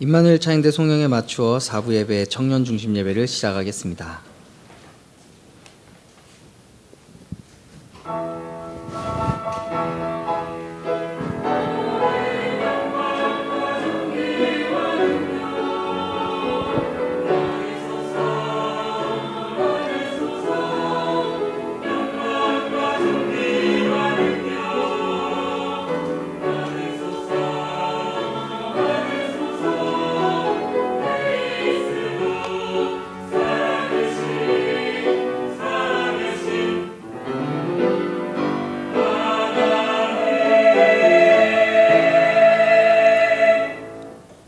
임마누엘 차인대 송영에 맞추어 4부 예배 청년 중심 예배를 시작하겠습니다.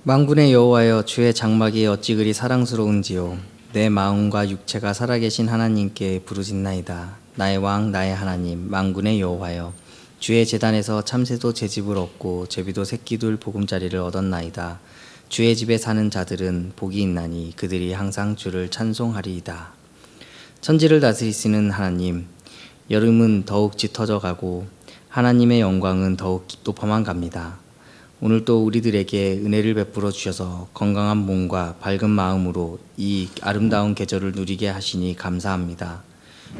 만군의 여호와여, 주의 장막이 어찌 그리 사랑스러운지요. 내 마음과 육체가 살아계신 하나님께 부르짖나이다. 나의 왕 나의 하나님 만군의 여호와여, 주의 제단에서 참새도 제 집을 얻고 제비도 새끼둘 보금자리를 얻었나이다. 주의 집에 사는 자들은 복이 있나니 그들이 항상 주를 찬송하리이다. 천지를 다스리시는 하나님, 여름은 더욱 짙어져 가고 하나님의 영광은 더욱 높아만 갑니다. 오늘도 우리들에게 은혜를 베풀어 주셔서 건강한 몸과 밝은 마음으로 이 아름다운 계절을 누리게 하시니 감사합니다.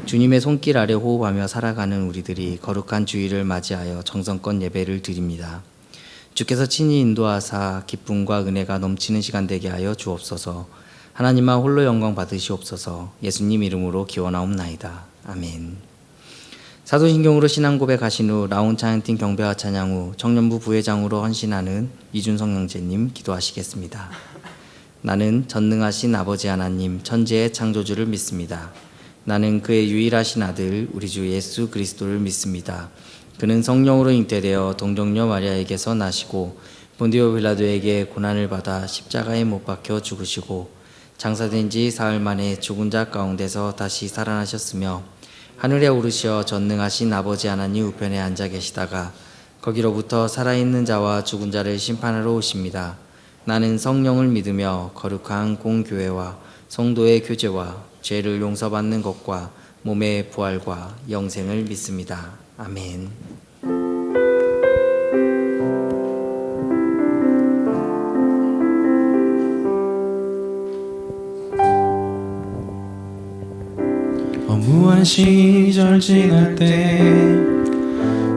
주님의 손길 아래 호흡하며 살아가는 우리들이 거룩한 주일을 맞이하여 정성껏 예배를 드립니다. 주께서 친히 인도하사 기쁨과 은혜가 넘치는 시간 되게 하여 주옵소서. 하나님만 홀로 영광 받으시옵소서. 예수님 이름으로 기원하옵나이다. 아멘. 사도신경으로 신앙 고백하신 후 라온 찬양팀 경배와 찬양 후 청년부 부회장으로 헌신하는 이준성 형제님 기도하시겠습니다. 나는 전능하신 아버지 하나님 천지의 창조주를 믿습니다. 나는 그의 유일하신 아들 우리 주 예수 그리스도를 믿습니다. 그는 성령으로 잉태되어 동정녀 마리아에게서 나시고 본디오 빌라도에게 고난을 받아 십자가에 못 박혀 죽으시고 장사된 지 사흘 만에 죽은 자 가운데서 다시 살아나셨으며 하늘에 오르시어 전능하신 아버지 하나님 우편에 앉아 계시다가 거기로부터 살아있는 자와 죽은 자를 심판하러 오십니다. 나는 성령을 믿으며 거룩한 공교회와 성도의 교제와 죄를 용서받는 것과 몸의 부활과 영생을 믿습니다. 아멘. 무한 시절 지날 때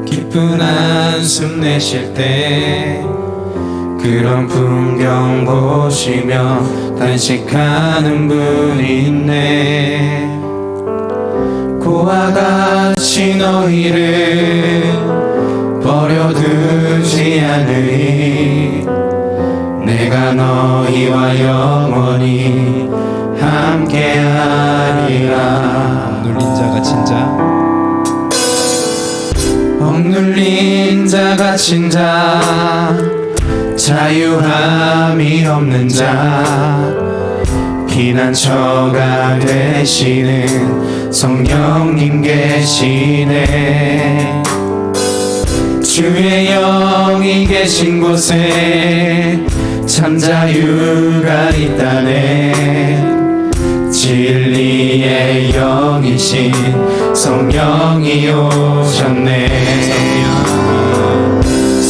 기쁜 한숨 내쉴 때 그런 풍경 보시며 단식하는 분이 있네. 고와 같이 너희를 버려두지 않으리. 내가 너희와 영원히 함께하리라. 억눌린 자 갇힌 자, 억눌린 자 갇힌 자, 자유함이 없는 자, 피난처가 되시는 성령님 계시네. 주의 영이 계신 곳에 참 자유가 있다네. 진리의 영이신 성령이 오셨네.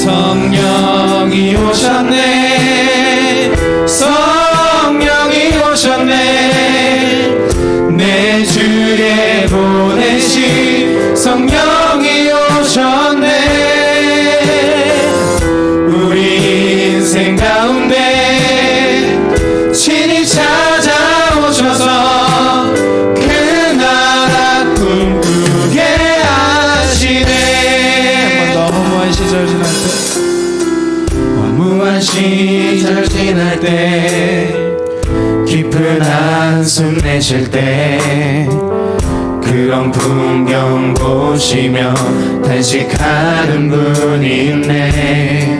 성령이 오셨네. 성령이 오셨네. 내 주에 보내신 성령이 오셨네. 우리 인생 가운데 친히 찾아오셔서 그 나라 꿈꾸게 하시네. 한 번 더. 허무한 시절 지날 때, 허무한 시절 지날 때, 깊은 한숨 내쉴 때 그런 풍경 보시며 단식하는 분이 있네.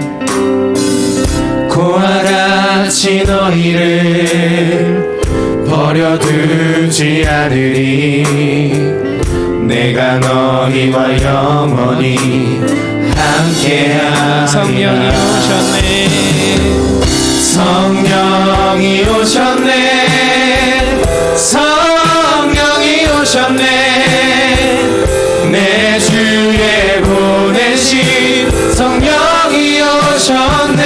고와 같이 너희를 버려두지 않으리. 내가 너희와 영원히 함께하리라. 성령이 오셨네. 성령이 오셨네. 성령이 오셨네. 내 주에 보내신 성령이 오셨네.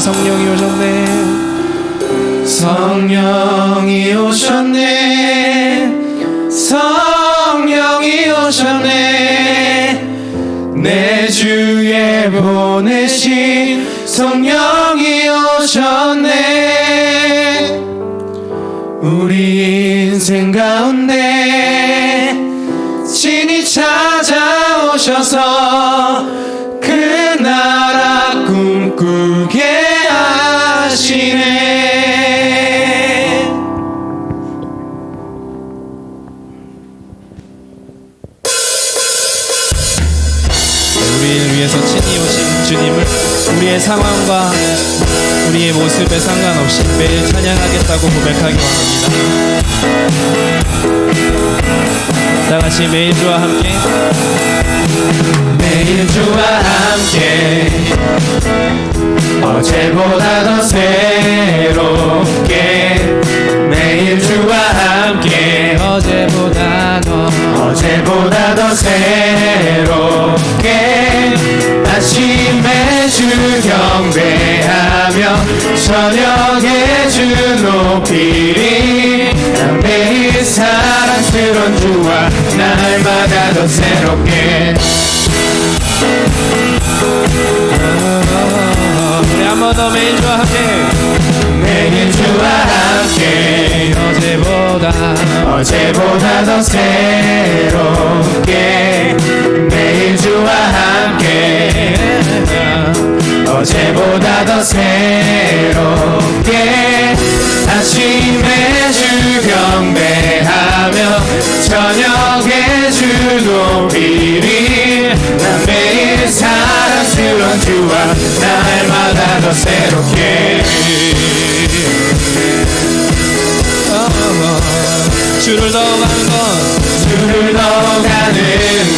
성령이 오셨네. 성령이 오셨네. 성령이 오셨네. 내 주에 보내신 성령이 오셨네. 우리 인생 가운데 친히 찾아오셔서 그 나라 꿈꾸게 하시네. 우리를 위해서 친히 오신 주님을 우리의 상황과 우리의 모습에 상관없이 매일 찬양하겠다고 고백하기 원합니다. 다같이 매일 주와 함께, 매일 주와 함께 어제보다 더 새롭게, 매일 주와 함께 어제보다 더 새롭게, 아침에 주 경배하며 저녁에 주 높이리. 매일 사랑스런 주와 날마다 더 새롭게. 우리 한 번 더 매일 주와 함께, 매일 주와 함께 어제보다 더 새롭게, 매일 주와 함께 어제보다 더 새롭게, 아침에 주 경배하며 저녁에 주 높이리. 난 매일 사랑스러운 주와 날마다 더 새롭게. 주를 더 가는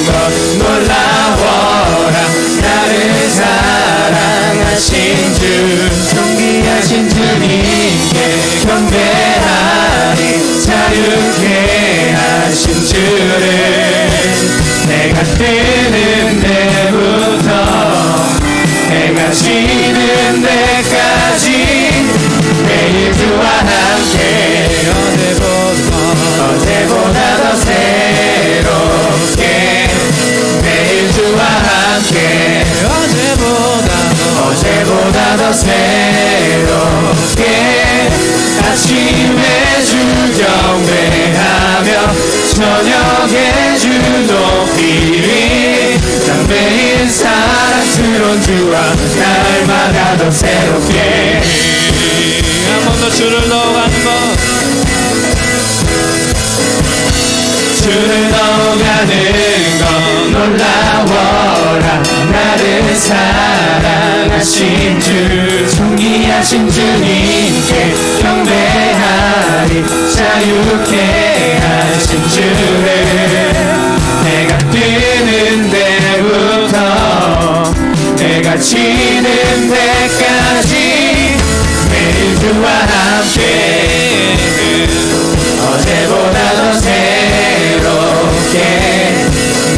것 놀라워라. 나를 사랑하신 주, 존귀하신 주님께 경배하리. 자유케 하신 주를 내가 뜨는 데부터 해가 지는 데까지 매일 주와 함께 어제보다 더 새롭게, 매일 주와 함께 어제보다 더 새롭게, 아침에 주 경배하며 저녁에 주 높이리. 난 매일 사랑스러운 주와 날마다 더 새롭게. 한 번 더 주를 더 가는 것, 주를 더 가는 것 놀라워라. 나를 사랑하신 주, 존귀하신 주님께 경배하리. 자유케 하신 주를 내가 뜨는 데부터 해가 지는 데까지 매일 주와 함께 어제보다 더 새롭게,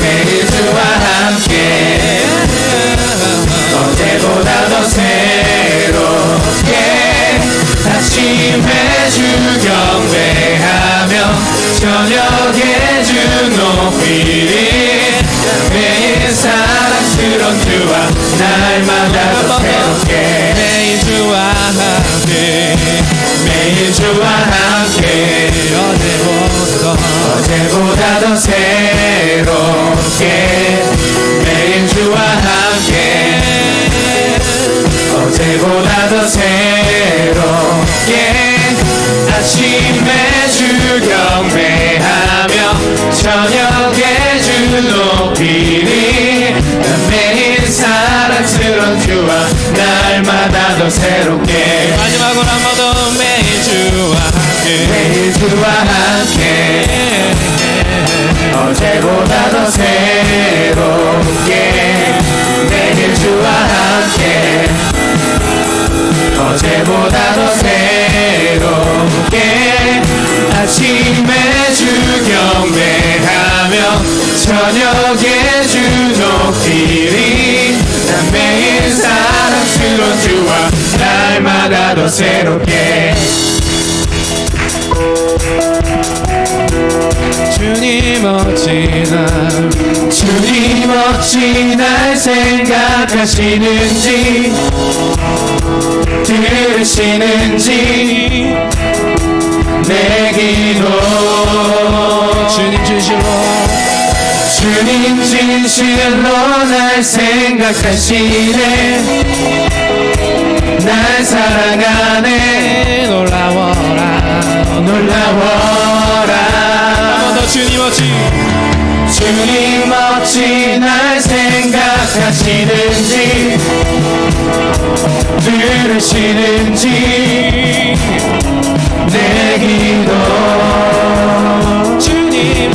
매일 주와 함께 어제보다 더 새롭게, 아침에 주 경배하며 저녁에 주 높이리. 매일 사랑스러운 주와 날마다 더 새롭게, 매일 주와 함께 매일 주와 함께 어제보다 더 새롭게, 매일 주와 함께 어제보다 더 새롭게, 아침에 주 경배하며 저녁에 주 높이리. 난 매일 사랑스러운 주와 날마다 더 새롭게. 마지막으로 한 번 더 매일 주와 함께, 매일 주와 함께 어제보다 더 새롭게, 매일 주와 함께 어제보다 더 새롭게, 아침에 주 경배하며 저녁에 주 높이리. 난 매일 사랑스러운 스스로 주와 날마다 더 새롭게 주님 어찌 날 생각하시는지 들으시는지 내 기도 주님 진실로 날 생각하시네 날 사랑하네 놀라워라 주님 어찌 날 생각하시는지 들으시는지 내 기도 주님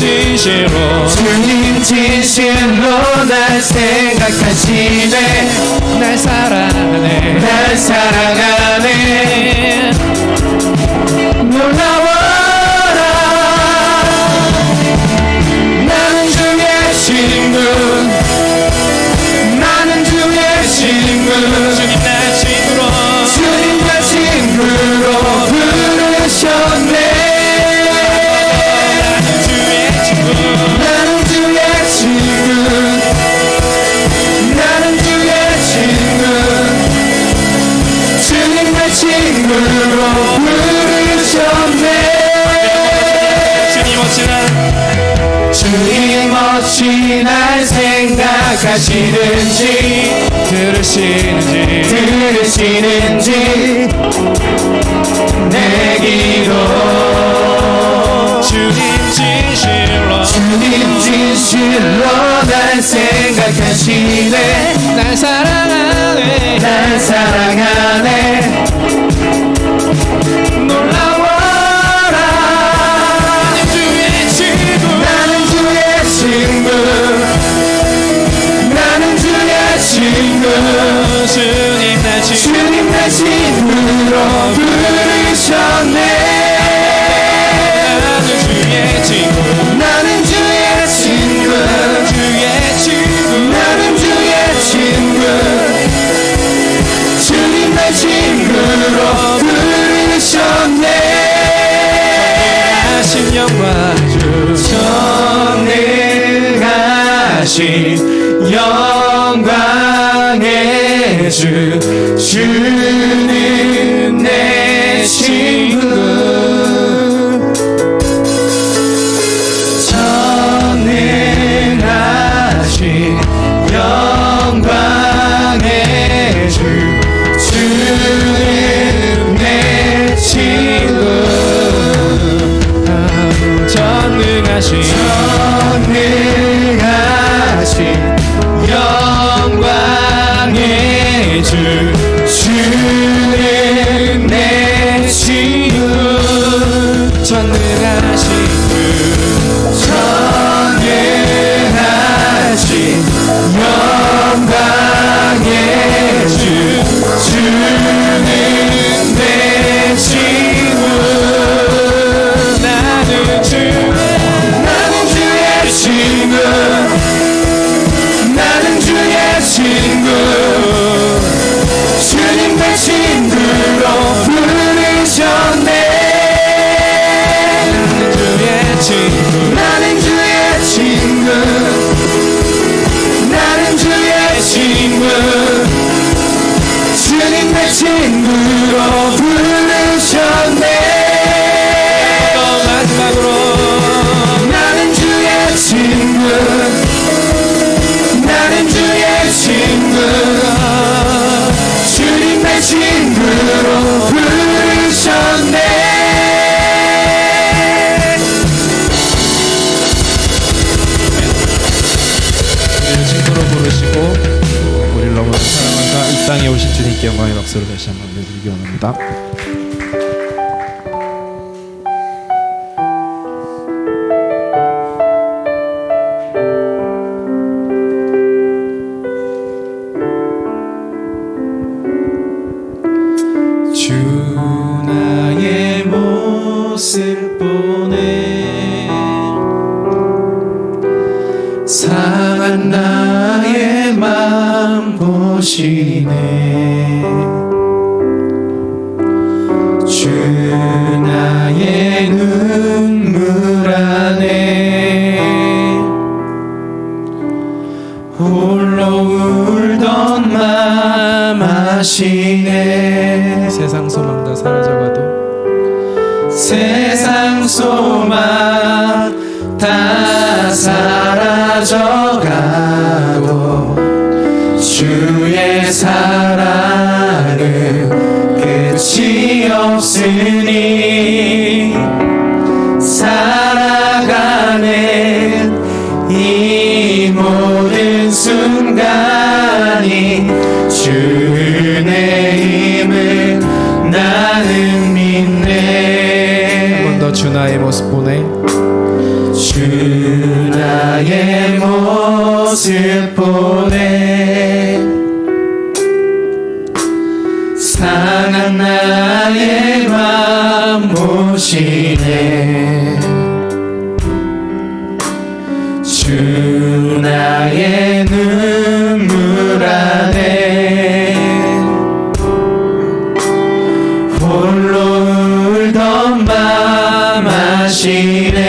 진실로 날 생각하시네 날 사랑하네 놀라워라 나는 주의 친구 주님 날 친구로 부르셨네 나는 주의 친구 주님 날 친구로 부르셨네 주님 어찌 날 생각하시는지 들으시는지 내 기도 주님 진실로 날 생각하시네 날 사랑하네 놀라워라 나는 주의 친구 주님 날 친구로 부르셨네 나는 주의 친구 주님 날 친구로 부르셨네 전능하신 영광의 주 주는 내 친구 전능하신 영광의 주 주는 내 친구 전능하신 영광의 주 주는 내 친구 전능하신 영광의 주 주는 내 친구 나는 주의 친구 주님 내 친구로 부르셨네 나는 주의 친구 주님 내 친구로 부르셨네 마지막으로 나는 주의 친구 주님 내 친구로 부르셨네 우리를 친구로 부르시고 우리를 너무나 사랑하사 이 땅에 오신 주님께 영광의 박수를 다시 한번 드리기 원합니다. 주 나의 모습 보내 사랑 상한 나의 맘 보시네. 주 나의 눈물 안에 홀로 울던 맘 아시네. 세상 소망 다 사라져가도 세상 소망 다 사라져가도 주의 사랑은 끝이 없으니 살아가는 이 모든 순간이 주 은혜임을 나는 믿네. 한 번 더 주 나의 모습 보네. 주 나의 모습 보네. 상한 나의 맘 보시네. 주 나의 눈물 안에 홀로 울던 밤 아시네.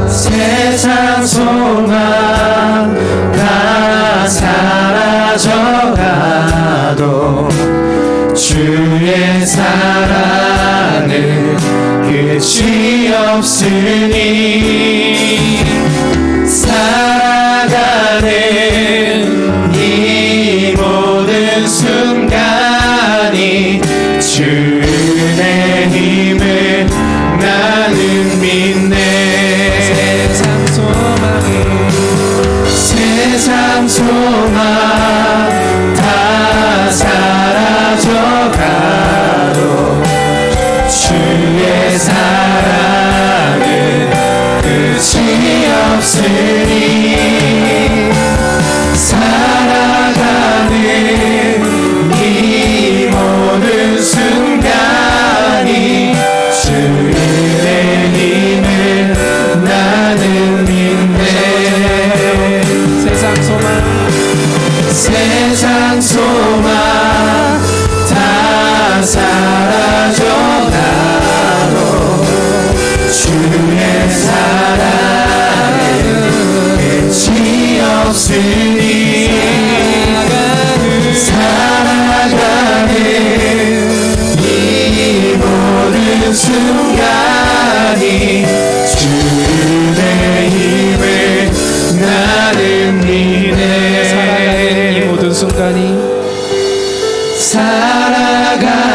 세상 소망 다 사라져가도 주의 사랑은 끝이 없으니 살아가는 이 모든 순간이 주 은혜임을 나는 믿네. 세상 소망 다 사라져가도 주의 사랑은 끝이 없으니 살아가는 이 모든 순간이 주 은혜임을 나는 믿네. 세상 소망 다 사라져가도 주의 사랑은 끝이 없으니 살아가는 이 모든 순간이 주 은혜임을 나는 믿네. 살아가는 이 모든 순간이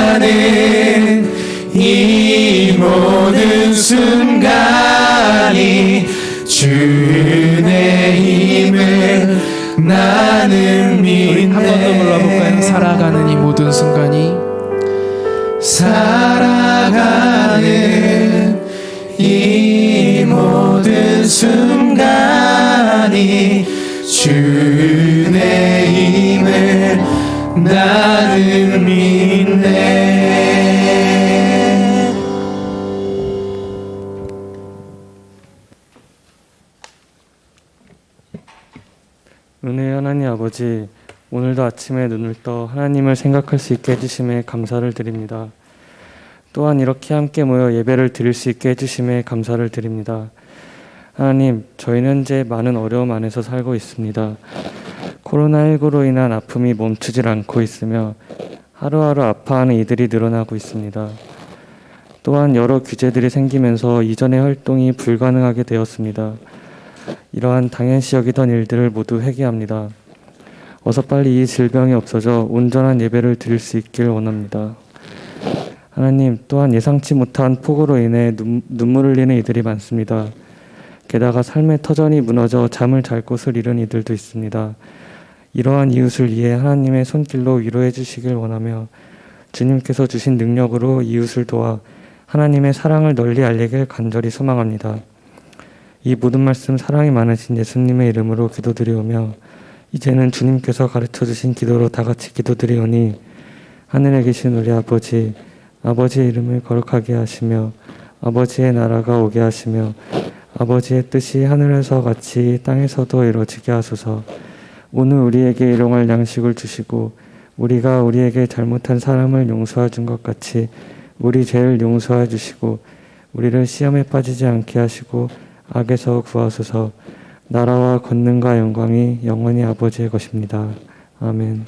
살아가는 이 모든 순간이 주 은혜임을 나는 믿네. 한 번 더 불러볼까요? 살아가는 이 모든 순간이 살아가는 이 모든 순간이 주 은혜임을 나는 믿네. 은혜의 하나님 아버지, 오늘도 아침에 눈을 떠 하나님을 생각할 수 있게 해주심에 감사를 드립니다. 또한 이렇게 함께 모여 예배를 드릴 수 있게 해주심에 감사를 드립니다. 하나님, 저희는 현재 많은 어려움 안에서 살고 있습니다. 코로나19로 인한 아픔이 멈추질 않고 있으며 하루하루 아파하는 이들이 늘어나고 있습니다. 또한 여러 규제들이 생기면서 이전의 활동이 불가능하게 되었습니다. 이러한 당연시 여기던 일들을 모두 회개합니다. 어서 빨리 이 질병이 없어져 온전한 예배를 드릴 수 있길 원합니다. 하나님, 또한 예상치 못한 폭우로 인해 눈물을 흘리는 이들이 많습니다. 게다가 삶의 터전이 무너져 잠을 잘 곳을 잃은 이들도 있습니다. 이러한 이웃을 이해 하나님의 손길로 위로해 주시길 원하며 주님께서 주신 능력으로 이웃을 도와 하나님의 사랑을 널리 알리길 간절히 소망합니다. 이 모든 말씀 사랑이 많으신 예수님의 이름으로 기도드리오며 이제는 주님께서 가르쳐 주신 기도로 다 같이 기도드리오니 하늘에 계신 우리 아버지, 아버지의 이름을 거룩하게 하시며 아버지의 나라가 오게 하시며 아버지의 뜻이 하늘에서 같이 땅에서도 이루어지게 하소서. 오늘 우리에게 일용할 양식을 주시고 우리가 우리에게 잘못한 사람을 용서해 준 것 같이 우리 죄를 용서해 주시고 우리를 시험에 빠지지 않게 하시고 악에서 구하소서. 나라와 권능과 영광이 영원히 아버지의 것입니다. 아멘.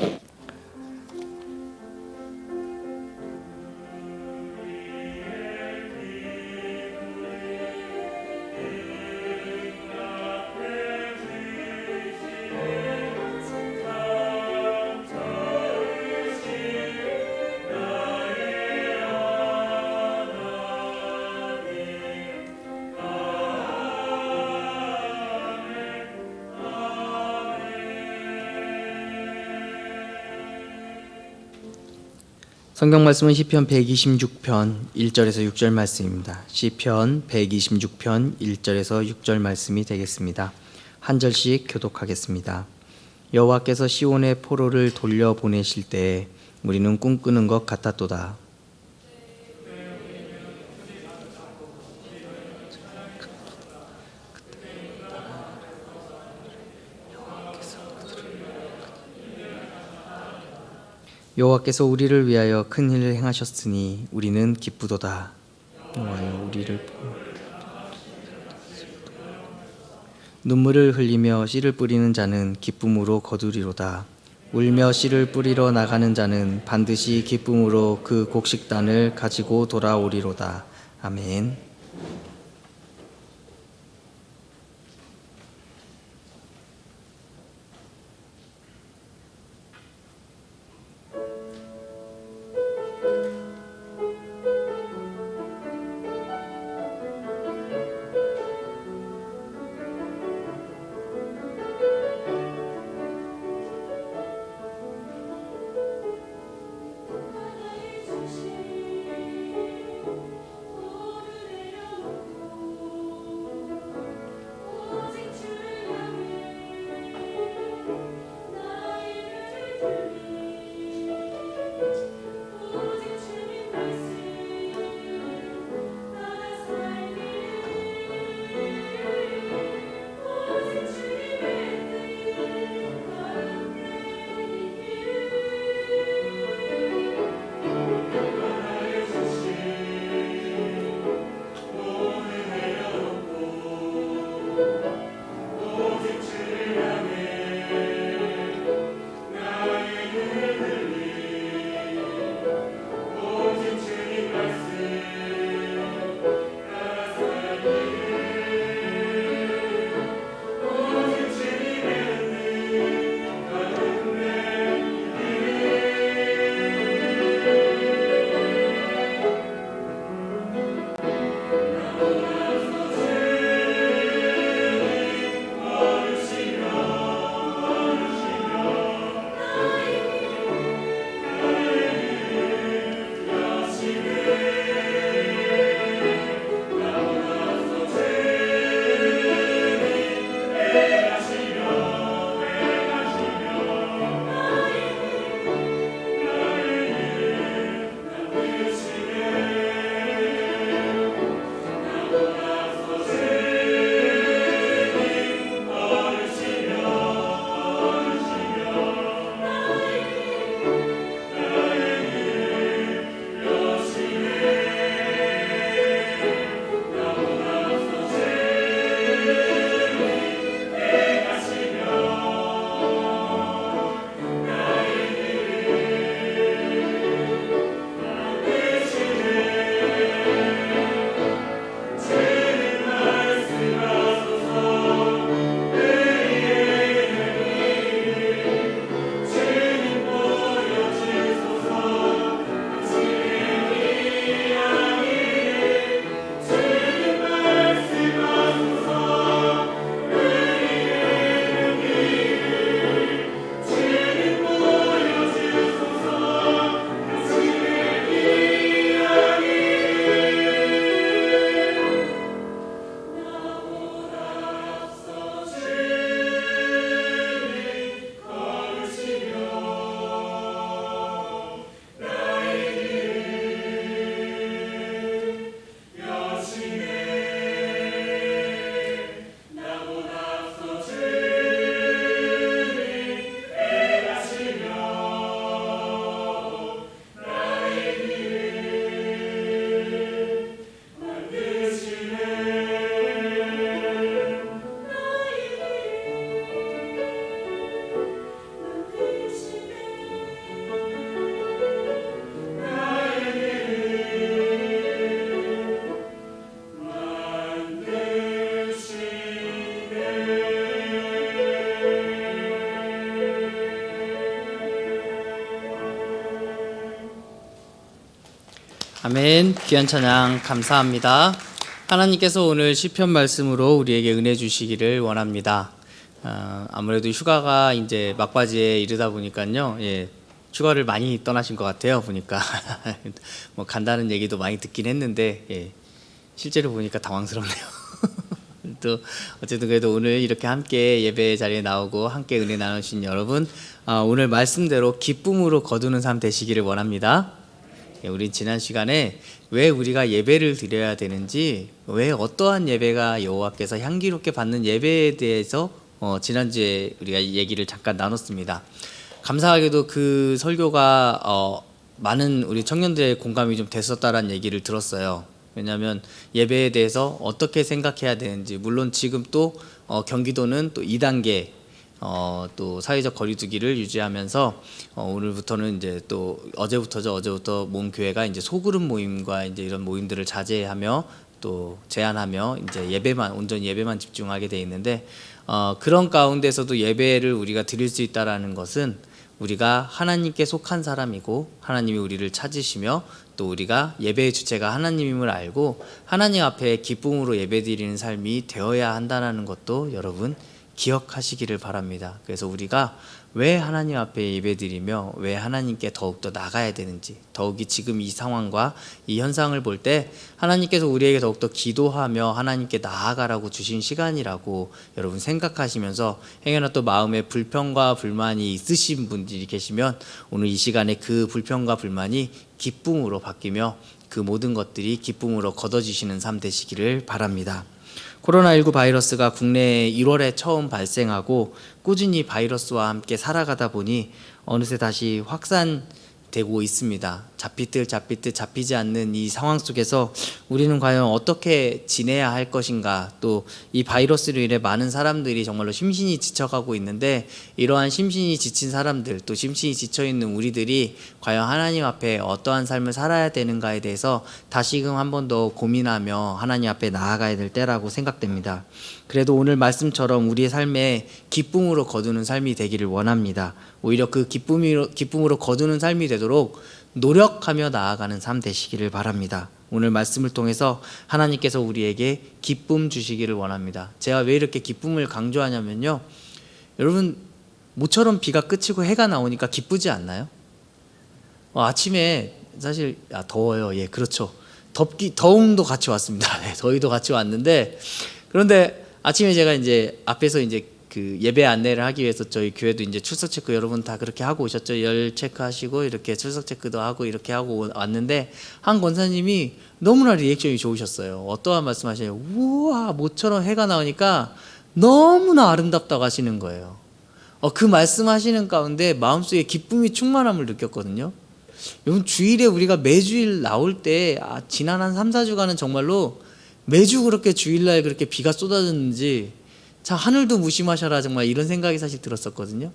성경 말씀은 시편 126편 1절에서 6절 말씀입니다. 시편 126편 1절에서 6절 말씀이 되겠습니다. 한 절씩 교독하겠습니다. 여호와께서 시온의 포로를 돌려보내실 때에 우리는 꿈꾸는 것 같았도다. 여호와께서 우리를 위하여 큰 일을 행하셨으니 우리는 기쁘도다. 여호와여 우리를 눈물을 흘리며 씨를 뿌리는 자는 기쁨으로 거두리로다. 울며 씨를 뿌리러 나가는 자는 반드시 기쁨으로 그 곡식단을 가지고 돌아오리로다. 아멘. 아멘. 귀한 찬양 감사합니다. 하나님께서 오늘 시편 말씀으로 우리에게 은혜 주시기를 원합니다. 아무래도 휴가가 이제 막바지에 이르다 보니까요. 예, 휴가를 많이 떠나신 것 같아요. 보니까 뭐 간다는 얘기도 많이 듣긴 했는데 예, 실제로 보니까 당황스럽네요. 또 어쨌든 그래도 오늘 이렇게 함께 예배 자리에 나오고 함께 은혜 나누신 여러분, 오늘 말씀대로 기쁨으로 거두는 삶 되시기를 원합니다. 우린 지난 시간에 왜 우리가 예배를 드려야 되는지, 왜 어떠한 예배가 여호와께서 향기롭게 받는 예배에 대해서 지난주에 우리가 얘기를 잠깐 나눴습니다. 감사하게도 그 설교가 많은 우리 청년들의 공감이 좀 됐었다라는 얘기를 들었어요. 왜냐하면 예배에 대해서 어떻게 생각해야 되는지, 물론 지금 또 경기도는 또 2단계 또 사회적 거리두기를 유지하면서 오늘부터는 이제 또 어제부터 모은 교회가 이제 소그룹 모임과 이제 이런 모임들을 자제하며 또 제한하며 이제 예배만, 온전히 예배만 집중하게 돼 있는데, 그런 가운데서도 예배를 우리가 드릴 수 있다라는 것은 우리가 하나님께 속한 사람이고 하나님이 우리를 찾으시며 또 우리가 예배의 주체가 하나님임을 알고 하나님 앞에 기쁨으로 예배드리는 삶이 되어야 한다는 것도 여러분 기억하시기를 바랍니다. 그래서 우리가 왜 하나님 앞에 예배드리며 왜 하나님께 더욱더 나가야 되는지, 더욱이 지금 이 상황과 이 현상을 볼 때 하나님께서 우리에게 더욱더 기도하며 하나님께 나아가라고 주신 시간이라고 여러분 생각하시면서, 행여나 또 마음에 불평과 불만이 있으신 분들이 계시면 오늘 이 시간에 그 불평과 불만이 기쁨으로 바뀌며 그 모든 것들이 기쁨으로 걷어지시는 삶 되시기를 바랍니다. 코로나19 바이러스가 국내에 1월에 처음 발생하고 꾸준히 바이러스와 함께 살아가다 보니 어느새 다시 확산되고 있습니다. 잡히듯 잡히지 않는 이 상황 속에서 우리는 과연 어떻게 지내야 할 것인가, 또 이 바이러스로 인해 많은 사람들이 정말로 심신이 지쳐가고 있는데, 이러한 심신이 지친 사람들, 또 심신이 지쳐있는 우리들이 과연 하나님 앞에 어떠한 삶을 살아야 되는가에 대해서 다시금 한 번 더 고민하며 하나님 앞에 나아가야 될 때라고 생각됩니다. 그래도 오늘 말씀처럼 우리의 삶에 기쁨으로 거두는 삶이 되기를 원합니다. 오히려 그 기쁨으로 거두는 삶이 되도록 노력하며 나아가는 삶 되시기를 바랍니다. 오늘 말씀을 통해서 하나님께서 우리에게 기쁨 주시기를 원합니다. 제가 왜 이렇게 기쁨을 강조하냐면요, 여러분 모처럼 비가 그치고 해가 나오니까 기쁘지 않나요? 아침에 사실 더워요. 예, 그렇죠. 더움도 같이 왔습니다. 네, 더위도 같이 왔는데, 그런데 아침에 제가 이제 앞에서 이제 그 예배 안내를 하기 위해서 저희 교회도 이제 출석 체크 여러분 다 그렇게 하고 오셨죠. 열 체크하시고 이렇게 출석 체크도 하고 이렇게 하고 왔는데, 한 권사님이 너무나 리액션이 좋으셨어요. 어떠한 말씀하시냐요? 우와, 모처럼 해가 나오니까 너무나 아름답다고 하시는 거예요. 그 말씀하시는 가운데 마음속에 기쁨이 충만함을 느꼈거든요. 여러분 주일에 우리가 매주일 나올 때 지난 한 3, 4주간은 정말로 매주 그렇게 주일날 그렇게 비가 쏟아졌는지 자, 하늘도 무심하셔라, 정말 이런 생각이 사실 들었었거든요.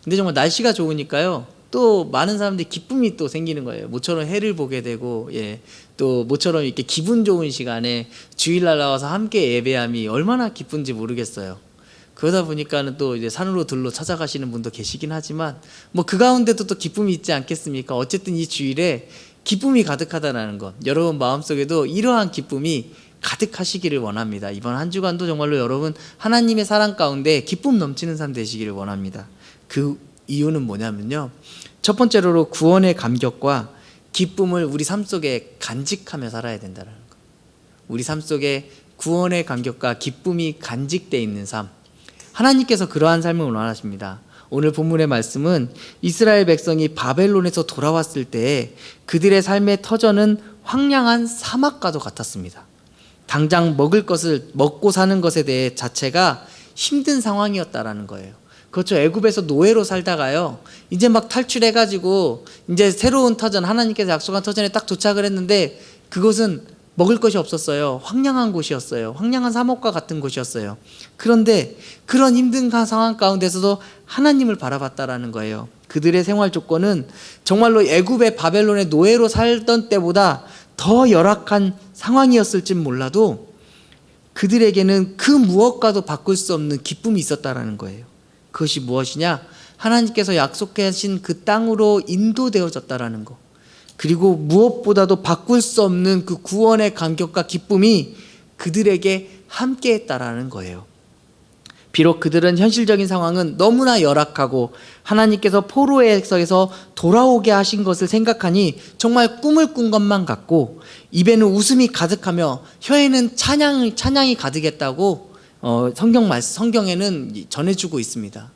근데 정말 날씨가 좋으니까요, 또 많은 사람들이 기쁨이 또 생기는 거예요. 모처럼 해를 보게 되고, 예, 또 모처럼 이렇게 기분 좋은 시간에 주일날 나와서 함께 예배함이 얼마나 기쁜지 모르겠어요. 그러다 보니까는 또 이제 산으로 들로 찾아가시는 분도 계시긴 하지만 뭐 그 가운데도 또 기쁨이 있지 않겠습니까? 어쨌든 이 주일에 기쁨이 가득하다는 것, 여러분 마음속에도 이러한 기쁨이 가득하시기를 원합니다. 이번 한 주간도 정말로 여러분 하나님의 사랑 가운데 기쁨 넘치는 삶 되시기를 원합니다. 그 이유는 뭐냐면요, 첫 번째로 구원의 감격과 기쁨을 우리 삶 속에 간직하며 살아야 된다는 것. 우리 삶 속에 구원의 감격과 기쁨이 간직되어 있는 삶, 하나님께서 그러한 삶을 원하십니다. 오늘 본문의 말씀은 이스라엘 백성이 바벨론에서 돌아왔을 때 그들의 삶의 터전은 황량한 사막과도 같았습니다. 당장 먹을 것을 먹고 사는 것에 대해 자체가 힘든 상황이었다라는 거예요. 그렇죠. 애굽에서 노예로 살다가요, 이제 막 탈출해가지고 이제 새로운 터전, 하나님께서 약속한 터전에 딱 도착을 했는데 그것은 먹을 것이 없었어요. 황량한 곳이었어요. 황량한 사막과 같은 곳이었어요. 그런데 그런 힘든 상황 가운데서도 하나님을 바라봤다라는 거예요. 그들의 생활 조건은 정말로 애굽의 바벨론의 노예로 살던 때보다 더 열악한 상황이었을지 몰라도 그들에게는 그 무엇과도 바꿀 수 없는 기쁨이 있었다라는 거예요. 그것이 무엇이냐? 하나님께서 약속하신 그 땅으로 인도되어졌다라는 거. 그리고 무엇보다도 바꿀 수 없는 그 구원의 감격과 기쁨이 그들에게 함께했다라는 거예요. 비록 그들은 현실적인 상황은 너무나 열악하고 하나님께서 포로에서 돌아오게 하신 것을 생각하니 정말 꿈을 꾼 것만 같고 입에는 웃음이 가득하며 혀에는 찬양이 가득했다고 성경에는 전해주고 있습니다.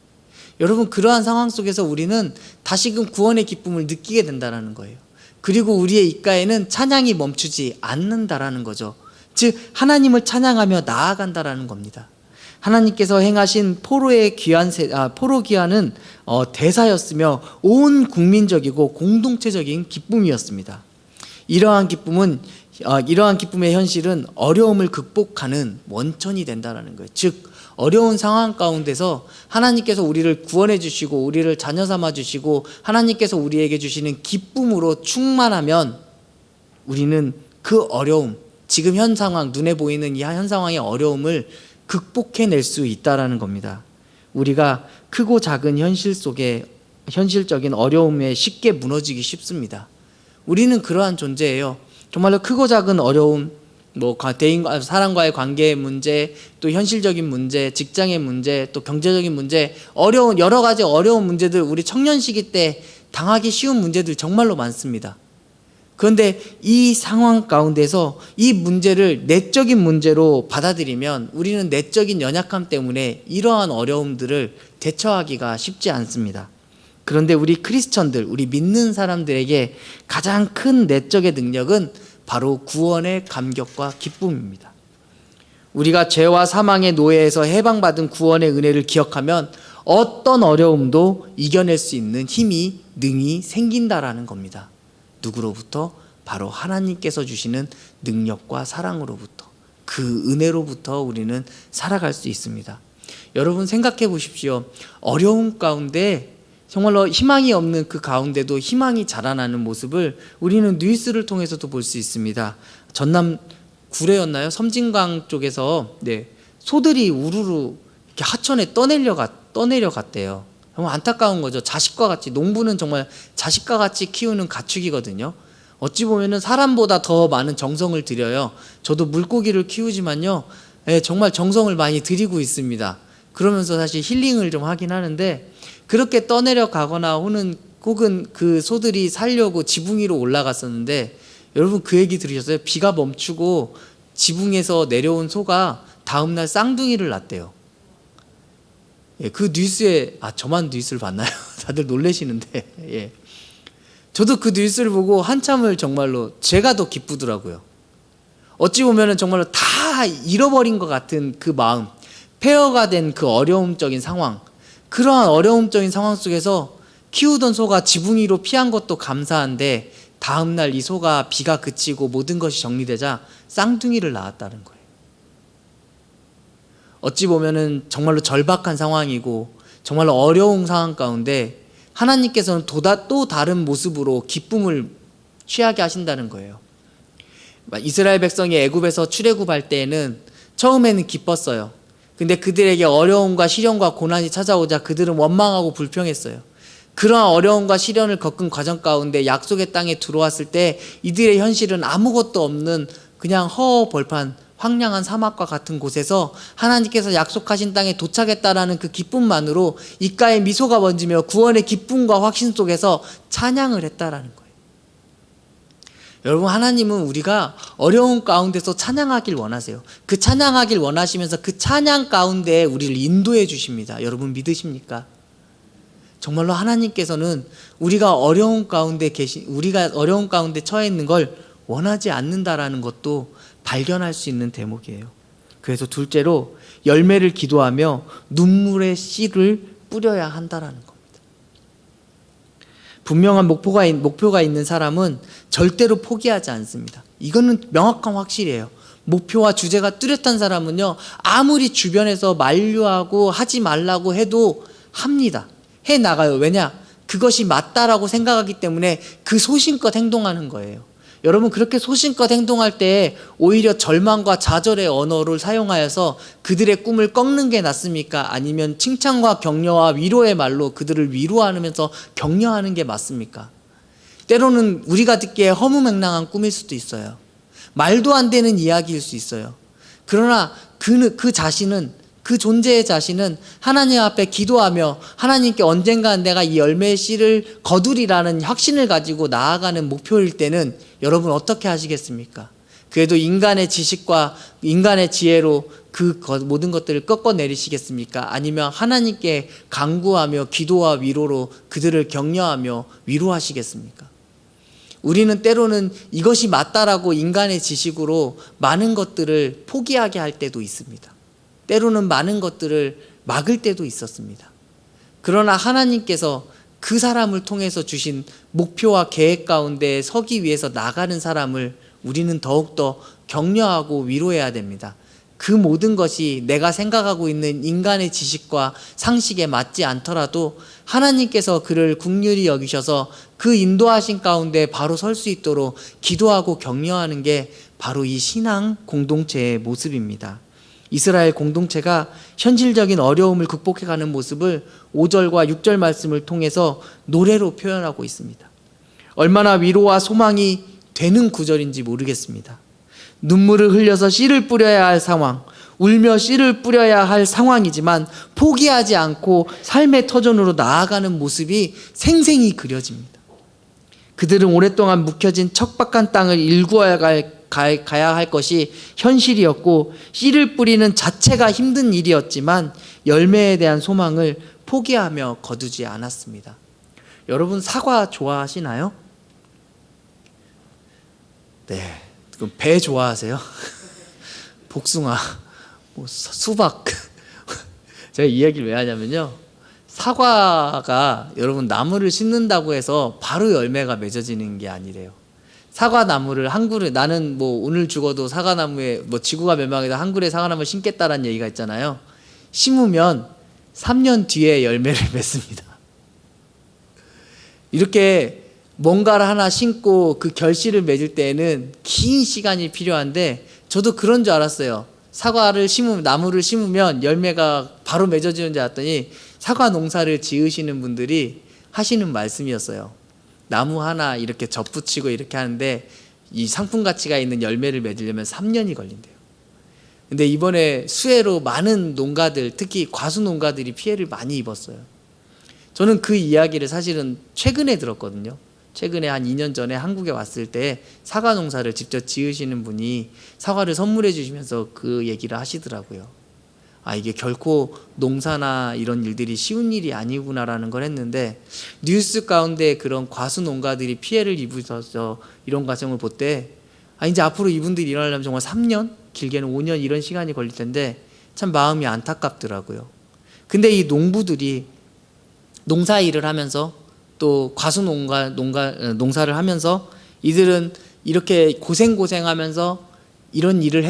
여러분, 그러한 상황 속에서 우리는 다시금 구원의 기쁨을 느끼게 된다는 거예요. 그리고 우리의 입가에는 찬양이 멈추지 않는다라는 거죠. 즉 하나님을 찬양하며 나아간다라는 겁니다. 하나님께서 행하신 포로 귀환은 대사였으며 온 국민적이고 공동체적인 기쁨이었습니다. 이러한 기쁨의 현실은 어려움을 극복하는 원천이 된다는 거예요. 즉 어려운 상황 가운데서 하나님께서 우리를 구원해 주시고 우리를 자녀 삼아 주시고 하나님께서 우리에게 주시는 기쁨으로 충만하면 우리는 그 어려움, 지금 현 상황, 눈에 보이는 이 현 상황의 어려움을 극복해낼 수 있다라는 겁니다. 우리가 크고 작은 현실 속에 현실적인 어려움에 쉽게 무너지기 쉽습니다. 우리는 그러한 존재예요. 정말로 크고 작은 어려움, 사람과의 관계의 문제, 또 현실적인 문제, 직장의 문제, 또 경제적인 문제, 여러 가지 어려운 문제들, 우리 청년 시기 때 당하기 쉬운 문제들 정말로 많습니다. 그런데 이 상황 가운데서 이 문제를 내적인 문제로 받아들이면 우리는 내적인 연약함 때문에 이러한 어려움들을 대처하기가 쉽지 않습니다. 그런데 우리 크리스천들, 우리 믿는 사람들에게 가장 큰 내적의 능력은 바로 구원의 감격과 기쁨입니다. 우리가 죄와 사망의 노예에서 해방받은 구원의 은혜를 기억하면 어떤 어려움도 이겨낼 수 있는 힘이 능히 생긴다라는 겁니다. 누구로부터? 바로 하나님께서 주시는 능력과 사랑으로부터, 그 은혜로부터 우리는 살아갈 수 있습니다. 여러분 생각해 보십시오. 어려움 가운데 정말로 희망이 없는 그 가운데도 희망이 자라나는 모습을 우리는 뉴스를 통해서도 볼 수 있습니다. 전남 구례였나요? 섬진강 쪽에서 소들이 우르르 이렇게 하천에 떠내려갔대요. 정말 안타까운 거죠. 자식과 같이, 농부는 정말 자식과 같이 키우는 가축이거든요. 어찌 보면은 사람보다 더 많은 정성을 들여요. 저도 물고기를 키우지만요, 정말 정성을 많이 들이고 있습니다. 그러면서 사실 힐링을 좀 하긴 하는데, 그렇게 떠내려가거나 혹은 그 소들이 살려고 지붕 위로 올라갔었는데, 여러분 그 얘기 들으셨어요? 비가 멈추고 지붕에서 내려온 소가 다음날 쌍둥이를 낳았대요. 그 뉴스에, 저만 뉴스를 봤나요? 다들 놀라시는데, 저도 그 뉴스를 보고 한참을 정말로 제가 더 기쁘더라고요. 어찌 보면은 정말로 다 잃어버린 것 같은 그 마음, 폐허가 된 그 어려움적인 상황, 그러한 어려움적인 상황 속에서 키우던 소가 지붕 위로 피한 것도 감사한데 다음날 이 소가 비가 그치고 모든 것이 정리되자 쌍둥이를 낳았다는 거예요. 어찌 보면은 정말로 절박한 상황이고 정말로 어려운 상황 가운데 하나님께서는 또 다른 모습으로 기쁨을 취하게 하신다는 거예요. 이스라엘 백성이 애굽에서 출애굽할 때에는 처음에는 기뻤어요. 근데 그들에게 어려움과 시련과 고난이 찾아오자 그들은 원망하고 불평했어요. 그러한 어려움과 시련을 겪은 과정 가운데 약속의 땅에 들어왔을 때 이들의 현실은 아무것도 없는 그냥 허허벌판 황량한 사막과 같은 곳에서 하나님께서 약속하신 땅에 도착했다라는 그 기쁨만으로 입가에 미소가 번지며 구원의 기쁨과 확신 속에서 찬양을 했다라는 거예요. 여러분, 하나님은 우리가 어려운 가운데서 찬양하길 원하세요. 그 찬양하길 원하시면서 그 찬양 가운데 우리를 인도해 주십니다. 여러분 믿으십니까? 정말로 하나님께서는 우리가 어려운 가운데 처해 있는 걸 원하지 않는다라는 것도 발견할 수 있는 대목이에요. 그래서 둘째로 열매를 기도하며 눈물의 씨를 뿌려야 한다라는 겁니다. 분명한 목표가 있는 사람은 절대로 포기하지 않습니다. 이거는 명확한 확실이에요. 목표와 주제가 뚜렷한 사람은요, 아무리 주변에서 만류하고 하지 말라고 해도 합니다. 해 나가요. 왜냐? 그것이 맞다라고 생각하기 때문에 그 소신껏 행동하는 거예요. 여러분, 그렇게 소신껏 행동할 때 오히려 절망과 좌절의 언어를 사용하여서 그들의 꿈을 꺾는 게 낫습니까? 아니면 칭찬과 격려와 위로의 말로 그들을 위로하면서 격려하는 게 맞습니까? 때로는 우리가 듣기에 허무맹랑한 꿈일 수도 있어요. 말도 안 되는 이야기일 수 있어요. 그러나 그 자신은, 그 존재의 자신은 하나님 앞에 기도하며 하나님께 언젠가 내가 이 열매의 씨를 거두리라는 확신을 가지고 나아가는 목표일 때는 여러분 어떻게 하시겠습니까? 그래도 인간의 지식과 인간의 지혜로 그 모든 것들을 꺾어내리시겠습니까? 아니면 하나님께 간구하며 기도와 위로로 그들을 격려하며 위로하시겠습니까? 우리는 때로는 이것이 맞다라고 인간의 지식으로 많은 것들을 포기하게 할 때도 있습니다. 때로는 많은 것들을 막을 때도 있었습니다. 그러나 하나님께서 그 사람을 통해서 주신 목표와 계획 가운데 서기 위해서 나가는 사람을 우리는 더욱더 격려하고 위로해야 됩니다. 그 모든 것이 내가 생각하고 있는 인간의 지식과 상식에 맞지 않더라도 하나님께서 그를 긍휼히 여기셔서 그 인도하신 가운데 바로 설 수 있도록 기도하고 격려하는 게 바로 이 신앙 공동체의 모습입니다. 이스라엘 공동체가 현실적인 어려움을 극복해가는 모습을 5절과 6절 말씀을 통해서 노래로 표현하고 있습니다. 얼마나 위로와 소망이 되는 구절인지 모르겠습니다. 눈물을 흘려서 씨를 뿌려야 할 상황, 울며 씨를 뿌려야 할 상황이지만 포기하지 않고 삶의 터전으로 나아가는 모습이 생생히 그려집니다. 그들은 오랫동안 묵혀진 척박한 땅을 일구어야 가야 할 것이 현실이었고 씨를 뿌리는 자체가 힘든 일이었지만 열매에 대한 소망을 포기하며 거두지 않았습니다. 여러분 사과 좋아하시나요? 네, 그럼 배 좋아하세요? 복숭아, 수박. 제가 이 얘기를 왜 하냐면요, 사과가 여러분 나무를 심는다고 해서 바로 열매가 맺어지는 게 아니래요. 사과나무를 한 그루, 나는 오늘 죽어도 사과나무에 지구가 멸망해도 한 그루의 사과나무를 심겠다라는 얘기가 있잖아요. 심으면 3년 뒤에 열매를 맺습니다. 이렇게 뭔가를 하나 심고 그 결실을 맺을 때에는 긴 시간이 필요한데 저도 그런 줄 알았어요. 나무를 심으면 열매가 바로 맺어지는 줄 알았더니 사과 농사를 지으시는 분들이 하시는 말씀이었어요. 나무 하나 이렇게 접붙이고 이렇게 하는데 이 상품 가치가 있는 열매를 맺으려면 3년이 걸린대요. 근데 이번에 수해로 많은 농가들, 특히 과수 농가들이 피해를 많이 입었어요. 저는 그 이야기를 사실은 최근에 들었거든요. 최근에 한 2년 전에 한국에 왔을 때 사과 농사를 직접 지으시는 분이 사과를 선물해 주시면서 그 얘기를 하시더라고요. 아, 이게 결코 농사나 이런 일들이 쉬운 일이 아니구나라는 걸 했는데, 뉴스 가운데 그런 과수 농가들이 피해를 입으셔서 이런 과정을 볼 때, 이제 앞으로 이분들이 일어나려면 정말 3년, 길게는 5년 이런 시간이 걸릴 텐데 참 마음이 안타깝더라고요. 근데 이 농부들이 농사 일을 하면서 또 과수 농사를 하면서 이들은 이렇게 고생하면서 이런 일을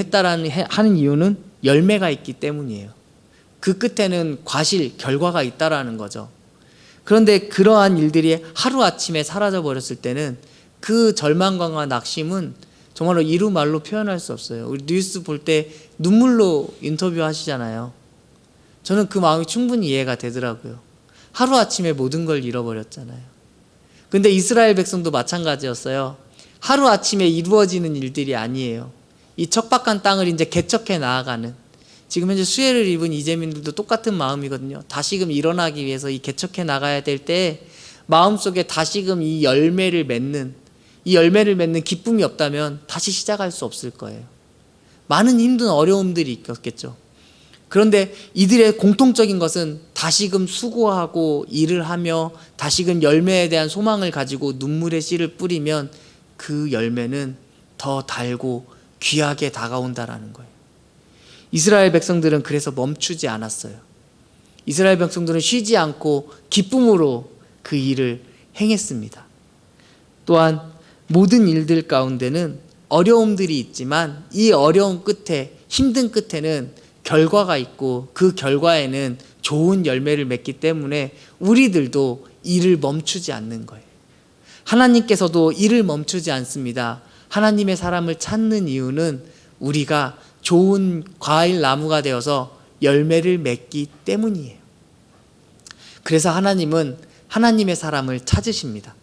하는 이유는 열매가 있기 때문이에요. 그 끝에는 결과가 있다라는 거죠. 그런데 그러한 일들이 하루아침에 사라져 버렸을 때는 그 절망감과 낙심은 정말로 이루 말로 표현할 수 없어요. 우리 뉴스 볼 때 눈물로 인터뷰 하시잖아요. 저는 그 마음이 충분히 이해가 되더라고요. 하루아침에 모든 걸 잃어버렸잖아요. 근데 이스라엘 백성도 마찬가지였어요. 하루아침에 이루어지는 일들이 아니에요. 이 척박한 땅을 이제 개척해 나아가는, 지금 현재 수해를 입은 이재민들도 똑같은 마음이거든요. 다시금 일어나기 위해서 이 개척해 나가야 될 때 마음속에 다시금 이 열매를 맺는 기쁨이 없다면 다시 시작할 수 없을 거예요. 많은 힘든 어려움들이 있겠죠. 그런데 이들의 공통적인 것은 다시금 수고하고 일을 하며 다시금 열매에 대한 소망을 가지고 눈물의 씨를 뿌리면 그 열매는 더 달고 귀하게 다가온다라는 거예요. 이스라엘 백성들은 그래서 멈추지 않았어요. 이스라엘 백성들은 쉬지 않고 기쁨으로 그 일을 행했습니다. 또한 모든 일들 가운데는 어려움들이 있지만 이 어려움 끝에, 힘든 끝에는 결과가 있고 그 결과에는 좋은 열매를 맺기 때문에 우리들도 일을 멈추지 않는 거예요. 하나님께서도 일을 멈추지 않습니다. 하나님의 사람을 찾는 이유는 우리가 좋은 과일 나무가 되어서 열매를 맺기 때문이에요. 그래서 하나님은 하나님의 사람을 찾으십니다.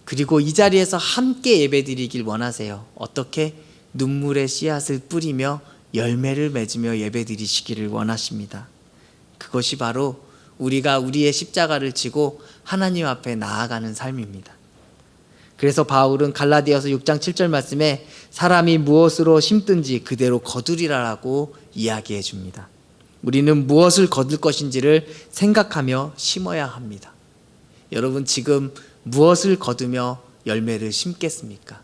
그리고 이 자리에서 함께 예배드리길 원하세요. 어떻게? 눈물의 씨앗을 뿌리며 열매를 맺으며 예배드리시기를 원하십니다. 그것이 바로 우리가 우리의 십자가를 지고 하나님 앞에 나아가는 삶입니다. 그래서 바울은 갈라디아서 6장 7절 말씀에 사람이 무엇으로 심든지 그대로 거두리라라고 이야기해 줍니다. 우리는 무엇을 거둘 것인지를 생각하며 심어야 합니다. 여러분 지금 무엇을 거두며 열매를 심겠습니까?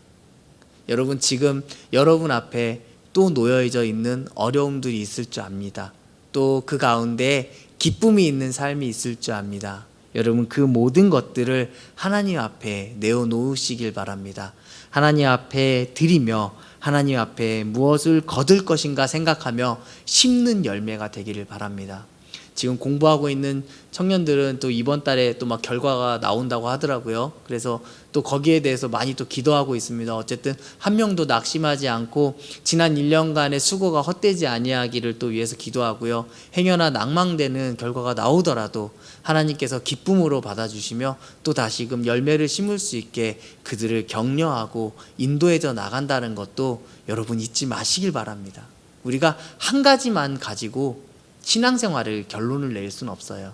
여러분 지금 여러분 앞에 또 놓여져 있는 어려움들이 있을 줄 압니다. 또 그 가운데 기쁨이 있는 삶이 있을 줄 압니다. 여러분 그 모든 것들을 하나님 앞에 내어놓으시길 바랍니다. 하나님 앞에 드리며 하나님 앞에 무엇을 거둘 것인가 생각하며 심는 열매가 되기를 바랍니다. 지금 공부하고 있는 청년들은 또 이번 달에 또 막 결과가 나온다고 하더라고요. 그래서 또 거기에 대해서 많이 또 기도하고 있습니다. 어쨌든 한 명도 낙심하지 않고 지난 1년간의 수고가 헛되지 아니하기를 또 위해서 기도하고요. 행여나 낭망되는 결과가 나오더라도 하나님께서 기쁨으로 받아주시며 또 다시금 열매를 심을 수 있게 그들을 격려하고 인도해져 나간다는 것도 여러분 잊지 마시길 바랍니다. 우리가 한 가지만 가지고 신앙생활을 결론을 낼 수는 없어요.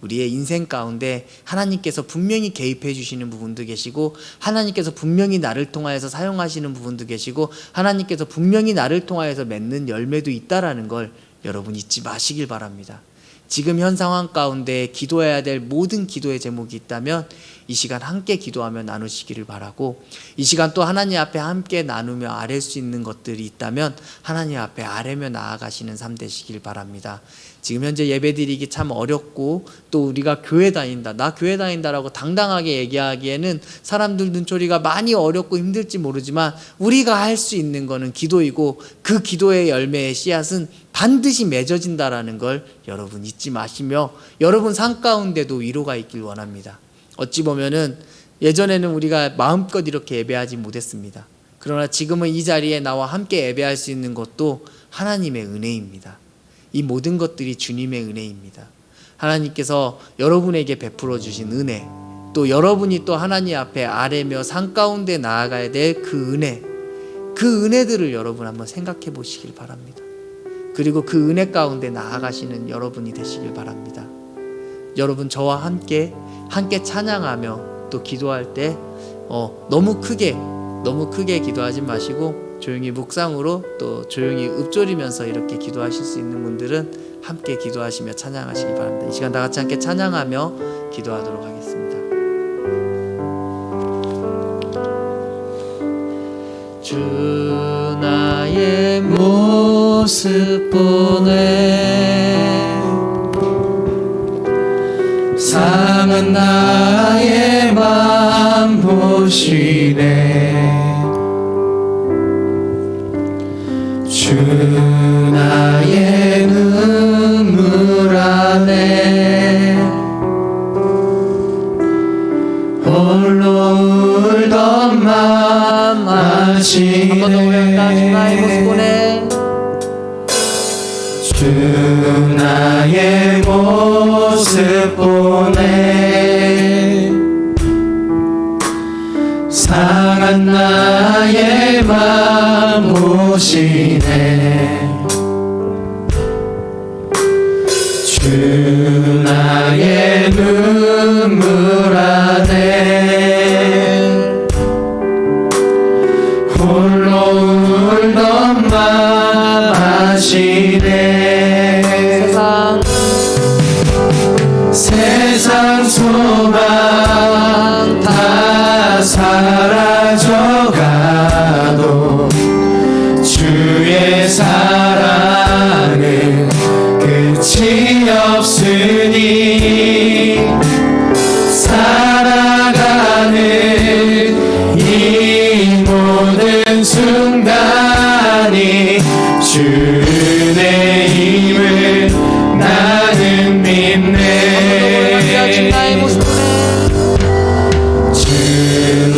우리의 인생 가운데 하나님께서 분명히 개입해 주시는 부분도 계시고 하나님께서 분명히 나를 통하여서 사용하시는 부분도 계시고 하나님께서 분명히 나를 통하여서 맺는 열매도 있다라는 걸 여러분 잊지 마시길 바랍니다. 지금 현 상황 가운데 기도해야 될 모든 기도의 제목이 있다면 이 시간 함께 기도하며 나누시기를 바라고, 이 시간 또 하나님 앞에 함께 나누며 아뢰 수 있는 것들이 있다면 하나님 앞에 아뢰며 나아가시는 삶 되시길 바랍니다. 지금 현재 예배드리기 참 어렵고 또 우리가 교회 다닌다, 나 교회 다닌다라고 당당하게 얘기하기에는 사람들 눈초리가 많이 어렵고 힘들지 모르지만 우리가 할 수 있는 거는 기도이고 그 기도의 열매의 씨앗은 반드시 맺어진다라는 걸 여러분 잊지 마시며 여러분 삶 가운데도 위로가 있길 원합니다. 어찌 보면은 예전에는 우리가 마음껏 이렇게 예배하지 못했습니다. 그러나 지금은 이 자리에 나와 함께 예배할 수 있는 것도 하나님의 은혜입니다. 이 모든 것들이 주님의 은혜입니다. 하나님께서 여러분에게 베풀어 주신 은혜, 또 여러분이 또 하나님 앞에 아뢰며 산 가운데 나아가야 될 그 은혜, 그 은혜들을 여러분 한번 생각해 보시길 바랍니다. 그리고 그 은혜 가운데 나아가시는 여러분이 되시길 바랍니다. 여러분 저와 함께 찬양하며 또 기도할 때 너무 크게 기도하지 마시고 조용히 묵상으로 또 조용히 읊조리면서 이렇게 기도하실 수 있는 분들은 함께 기도하시며 찬양하시기 바랍니다. 이 시간 다 같이 함께 찬양하며 기도하도록 하겠습니다. 주 나의 모습 보내 상한 나의 맘 보시네. 주 나의 눈물 안에 홀로 울던 맘 아시네. 한 번 더 고백할까? 주 나의 모습 보내. 주 나의 모습 보내 상한 나의 맘 보시네. 주 나의 눈물 안에 홀로 울던 맘 아시네. 세상 소망 다 사라져가도 주의 사랑은 끝이 없으니 살아가는 이 모든 순간이 주의 힘을 나는 믿네. 주 나의 모습 보내. 주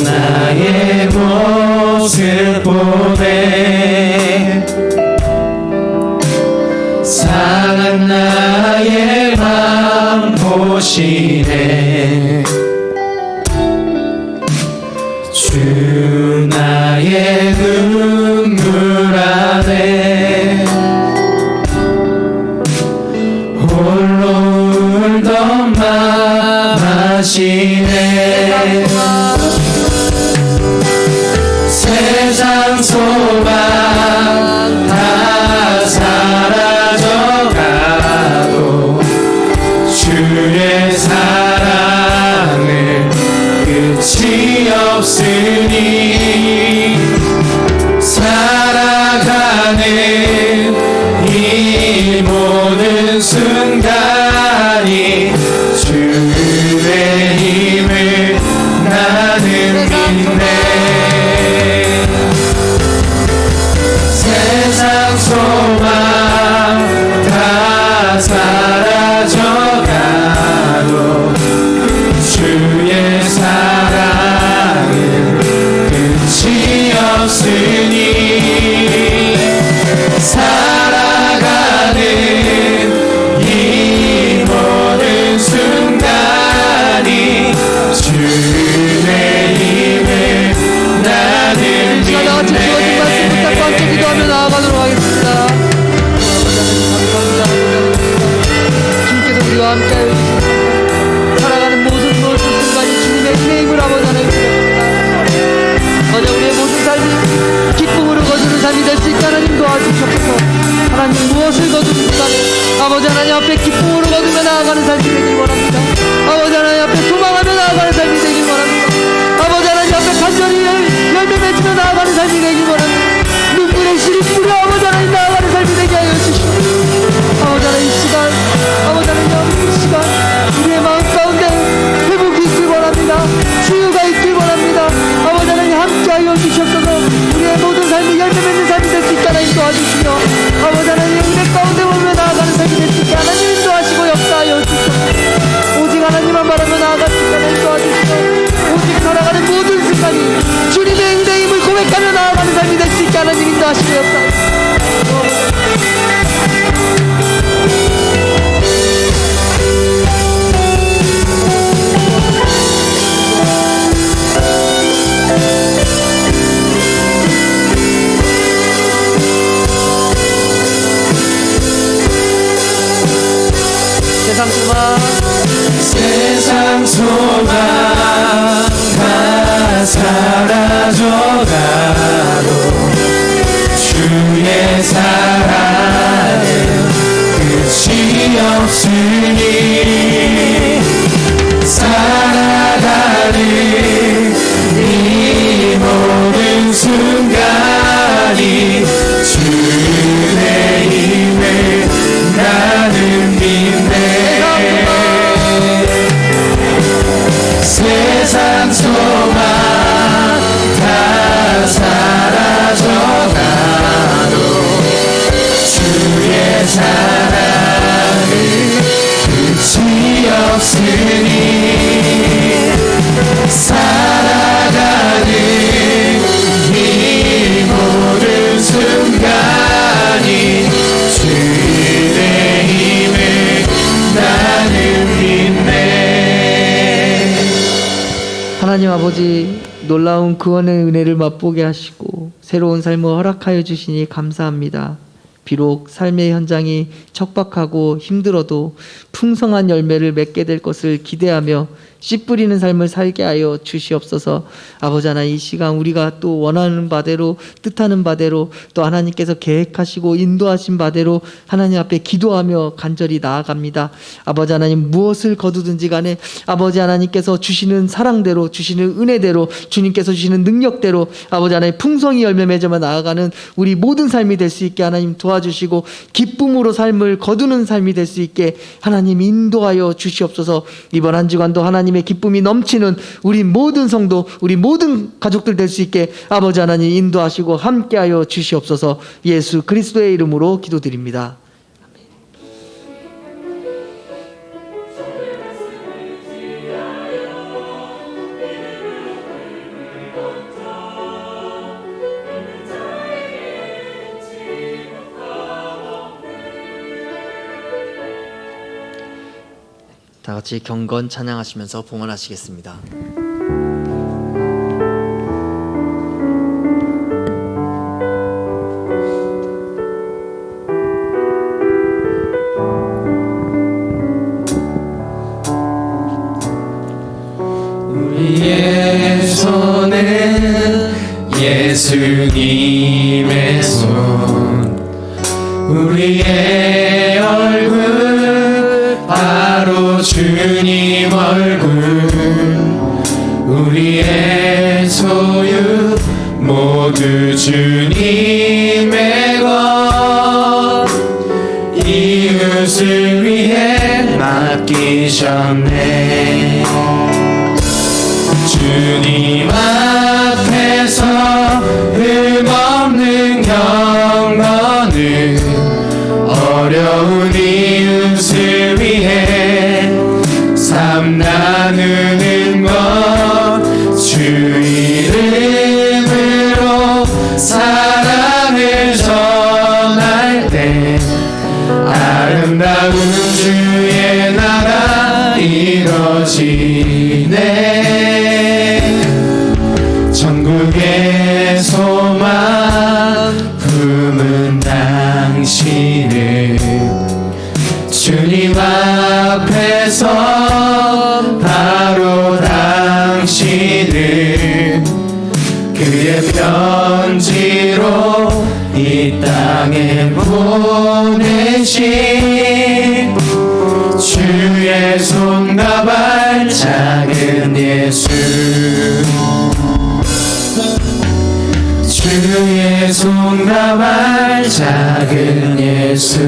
나의 모습 보내 상한 나의 맘 보시네. 더 많아지네. 세상 소망 다 사라져가도 주의 사랑은 끝이 없으니 살아가는 이 모든 순간이 주의 힘을 나는 믿네. 세상 소망 다 사라져가도 주의 사랑은 끝이 없으니 살아가는 이 모든 순간이 주의 힘을 나는 시간 다 같이 주어진 말씀 붙잡고 함께 기도하며 나아가도록 하겠습니다. 주님께서 우리와 함께하여 주시옵소서. 살아가는 모든 순간이 주님의 은혜의 힘을 아버지 하나님 부탁드립니다. 아버지 우리의 모든 삶이 기쁨으로 거두는 삶이 될 수 있게 하나님 도와주시옵소서. 하나님 무엇을 거두는 순간에 아버지 하나님 앞에 기쁨으로 거두며 나아가는 삶이 되길 원합니다. 아버지 하나님 앞에 소망하며 나아가는 삶이 되길 원합니다. 아버지 하나님 앞에 간절히 열매 맺으며 나아가는 삶이 되길 원합니다. 눈물의 실이 뿌려 아버지 하나님 나아가는 삶이 되게 하여 주시옵소서. 아버지 하나님 이 시간 아버지 하나님 이 시간 우리의 마음 가운데 회복이 있길 원합니다. 치유가 있길 원합니다. 아버지 하나님 함께하여 주시옵소서. 우리의 모든 삶이 열매 맺는 삶이 될 수 있게 하나님 도와주시며 아버지 하나님 은혜 가운데 오며 나아가는 삶이 될 수 있게 하나님 인도하시고 역사하여 주시옵소서. 오직 하나님만 바라며 나아갈 수 있게 하나님 도와주시며 오직 살아가는 모든 순간이 주님의 은혜의 힘을 고백하며 나아가는 삶이 될 수 있게 하나님 인도하시고 역사하여 세상 소망 다 사라져가도 주의 사랑은 끝이 없으니 살아가는 이 모든 순간이 주의 힘을 나는 믿네. 세상 소망 다 사라져가도 주의 사랑은 끝이 없으니 살아가는 이 모든 순간이 주의 힘을 나는 믿네. 하나님 아버지 놀라운 구원의 은혜를 맛보게 하시고 새로운 삶을 허락하여 주시니 감사합니다. 비록 삶의 현장이 척박하고 힘들어도 풍성한 열매를 맺게 될 것을 기대하며 씨 뿌리는 삶을 살게 하여 주시옵소서. 아버지 하나님 이 시간 우리가 또 원하는 바대로 뜻하는 바대로 또 하나님께서 계획하시고 인도하신 바대로 하나님 앞에 기도하며 간절히 나아갑니다. 아버지 하나님 무엇을 거두든지 간에 아버지 하나님께서 주시는 사랑대로 주시는 은혜대로 주님께서 주시는 능력대로 아버지 하나님 풍성히 열매 맺으며 나아가는 우리 모든 삶이 될 수 있게 하나님 도와주시고 기쁨으로 삶을 거두는 삶이 될 수 있게 하나님 인도하여 주시옵소서. 이번 한 주간도 하나님의 기쁨이 넘치는 우리 모든 성도 우리 모든 가족들 될 수 있게 아버지 하나님 인도하시고 함께하여 주시옵소서. 예수 그리스도의 이름으로 기도드립니다. 다 같이 경건 찬양하시면서 봉헌하시겠습니다. 우리의 손은 예수님의 손, 우리의 얼굴 바로 주님 얼굴, 우리의 소유 모두 주님의 것, 이웃을 위해 맡기셨네. 주님 앞에서 흠없는 경건은 어려운 이웃을 위해 삶 나누는 것, 주 이름으로 사랑을 전할 때 아름다운 주의 나라 이뤄지네. 천국의 소망 품은 당신을 주님 앞에서 바로 당신을 그의 편지로 이 땅에 보내신 주의 손과 발 작은 예수, 주의 손과 발 작은 예수.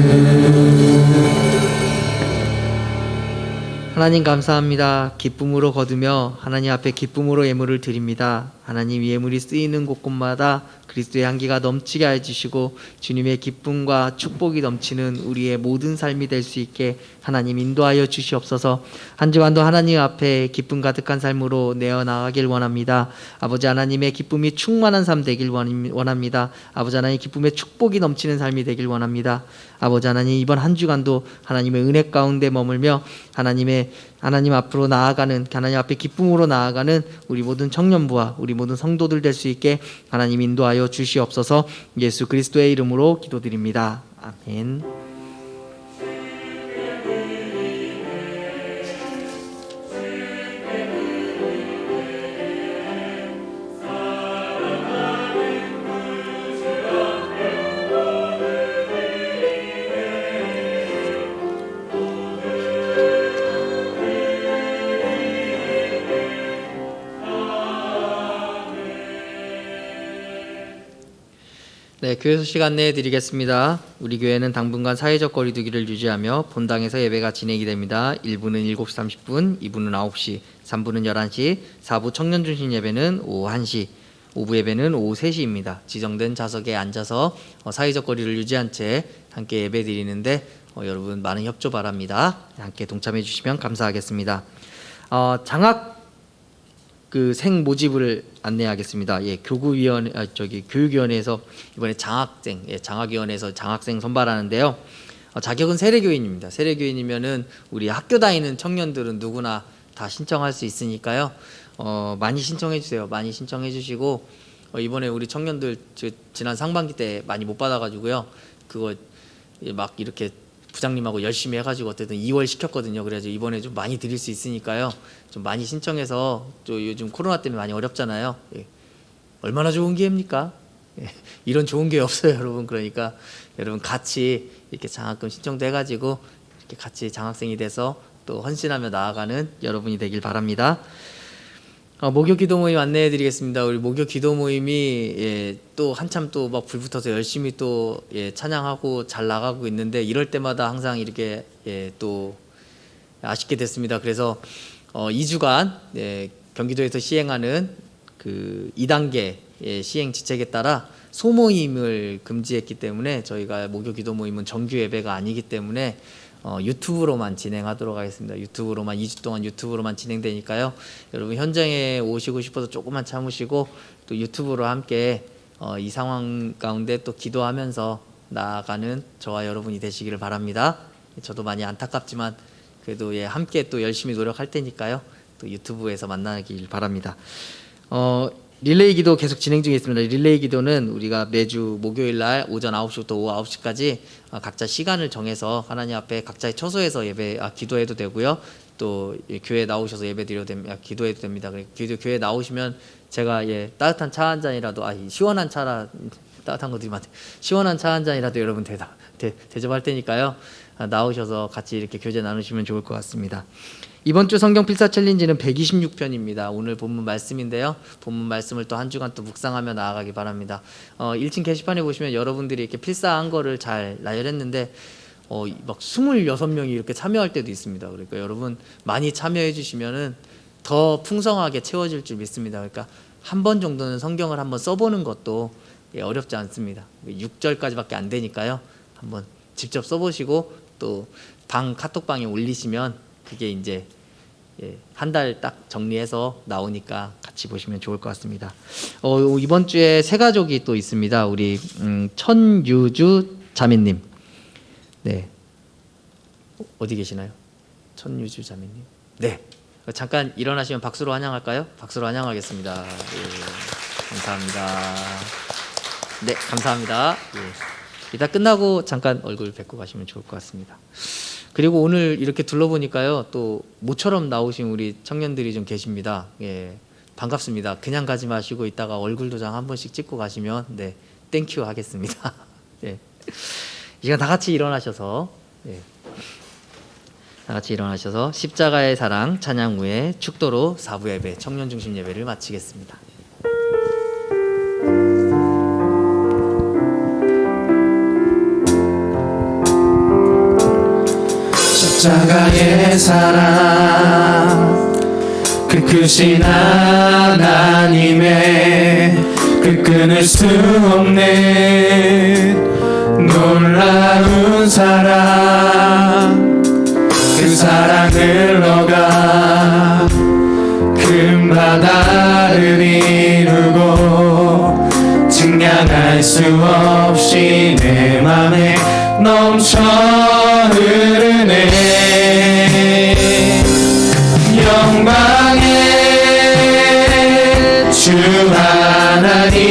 하나님 감사합니다. 기쁨으로 거두며 하나님 앞에 기쁨으로 예물을 드립니다. 하나님 이 예물이 쓰이는 곳곳마다 그리스도의 향기가 넘치게 해주시고 주님의 기쁨과 축복이 넘치는 우리의 모든 삶이 될 수 있게 하나님 인도하여 주시옵소서. 한 주간도 하나님 앞에 기쁨 가득한 삶으로 내어나가길 원합니다. 아버지 하나님의 기쁨이 충만한 삶 되길 원합니다. 아버지 하나님 기쁨의 축복이 넘치는 삶이 되길 원합니다. 아버지 하나님 이번 한 주간도 하나님의 은혜 가운데 머물며 하나님 앞으로 나아가는, 하나님 앞에 기쁨으로 나아가는 우리 모든 청년부와 우리 모든 성도들 될 수 있게 하나님 인도하여 주시옵소서. 예수 그리스도의 이름으로 기도드립니다. 아멘. 네, 교회 소식 안내해 드리겠습니다. 우리 교회는 당분간 사회적 거리 두기를 유지하며 본당에서 예배가 진행이 됩니다. 1부는 7시 30분, 2부는 9시, 3부는 11시, 4부 청년 중심 예배는 오후 1시, 5부 예배는 오후 3시입니다. 지정된 좌석에 앉아서 사회적 거리를 유지한 채 함께 예배 드리는데 여러분 많은 협조 바랍니다. 함께 동참해 주시면 감사하겠습니다. 장학 생 모집을 안내하겠습니다. 예, 교육위원회에서 이번에 장학위원회에서 장학생 선발하는데요. 자격은 세례교인입니다. 세례교인이면은 우리 학교 다니는 청년들은 누구나 다 신청할 수 있으니까요. 많이 신청해 주세요. 많이 신청해 주시고 이번에 우리 청년들 지난 상반기 때 많이 못 받아가지고요. 그거 막 이렇게 부장님하고 열심히 해가지고 어쨌든 2월 시켰거든요. 그래서 이번에 좀 많이 드릴 수 있으니까요. 좀 많이 신청해서 또 요즘 코로나 때문에 많이 어렵잖아요. 예. 얼마나 좋은 기회입니까? 예. 이런 좋은 기회 없어요, 여러분. 그러니까 여러분 같이 이렇게 장학금 신청도 해가지고 이렇게 같이 장학생이 돼서 또 헌신하며 나아가는 여러분이 되길 바랍니다. 목요 기도 모임 안내해 드리겠습니다. 우리 목요 기도 모임이 또 한참 또 막 불붙어서 열심히 또 찬양하고 잘 나가고 있는데 이럴 때마다 항상 이렇게 또 아쉽게 됐습니다. 그래서 2주간 경기도에서 시행하는 그 2단계 시행 지책에 따라 소모임을 금지했기 때문에 저희가 목요 기도 모임은 정규 예배가 아니기 때문에 유튜브로만 진행하도록 하겠습니다. 유튜브로만 2주 동안 유튜브로만 진행되니까요. 여러분 현장에 오시고 싶어서 조금만 참으시고 또 유튜브로 함께 이 상황 가운데 또 기도하면서 나아가는 저와 여러분이 되시기를 바랍니다. 저도 많이 안타깝지만 그래도 함께 또 열심히 노력할 테니까요. 또 유튜브에서 만나길 바랍니다. 릴레이 기도 계속 진행 중에 있습니다. 릴레이 기도는 우리가 매주 목요일 날 오전 9시부터 오후 9시까지 각자 시간을 정해서 하나님 앞에 각자의 처소에서 기도해도 되고요. 또 교회 나오셔서 예배 드려도 됩니다. 기도해도 됩니다. 교회 나오시면 제가 따뜻한 차 한 잔이라도 시원한 차라 따뜻한 거 드리면 안 돼. 시원한 차 한 잔이라도 여러분 대접할 테니까요. 나오셔서 같이 이렇게 교제 나누시면 좋을 것 같습니다. 이번 주 성경 필사 챌린지는 126편입니다. 오늘 본문 말씀인데요. 본문 말씀을 또 한 주간 또 묵상하며 나아가기 바랍니다. 1층 게시판에 보시면 여러분들이 이렇게 필사한 거를 잘 나열했는데 막 26명이 이렇게 참여할 때도 있습니다. 그러니까 여러분 많이 참여해 주시면은 더 풍성하게 채워질 줄 믿습니다. 그러니까 한 번 정도는 성경을 한번 써보는 것도 어렵지 않습니다. 6절까지밖에 안 되니까요. 한번 직접 써보시고 또 카톡방에 올리시면 그게 이제 한 달 딱 정리해서 나오니까 같이 보시면 좋을 것 같습니다. 이번 주에 새 가족이 또 있습니다. 우리 천유주 자매님. 네, 어디 계시나요? 천유주 자매님. 네, 잠깐 일어나시면 박수로 환영할까요? 박수로 환영하겠습니다. 감사합니다. 네, 감사합니다. 이따 끝나고 잠깐 얼굴 뵙고 가시면 좋을 것 같습니다. 그리고 오늘 이렇게 둘러보니까요, 또 모처럼 나오신 우리 청년들이 좀 계십니다. 반갑습니다. 그냥 가지 마시고 이따가 얼굴 도장 한 번씩 찍고 가시면 땡큐 하겠습니다. 이 시간 다 같이 일어나셔서 십자가의 사랑 찬양 후에 축도로 4부 예배, 청년 중심 예배를 마치겠습니다. 십자가의 사랑 그 크신 하나님의 그 끊을 수 없는 놀라운 사랑 그 사랑을 너가 큰 바다를 이루고 증량할 수 없이 내 맘에 넘쳐 흐르네. 영광의 주 하나님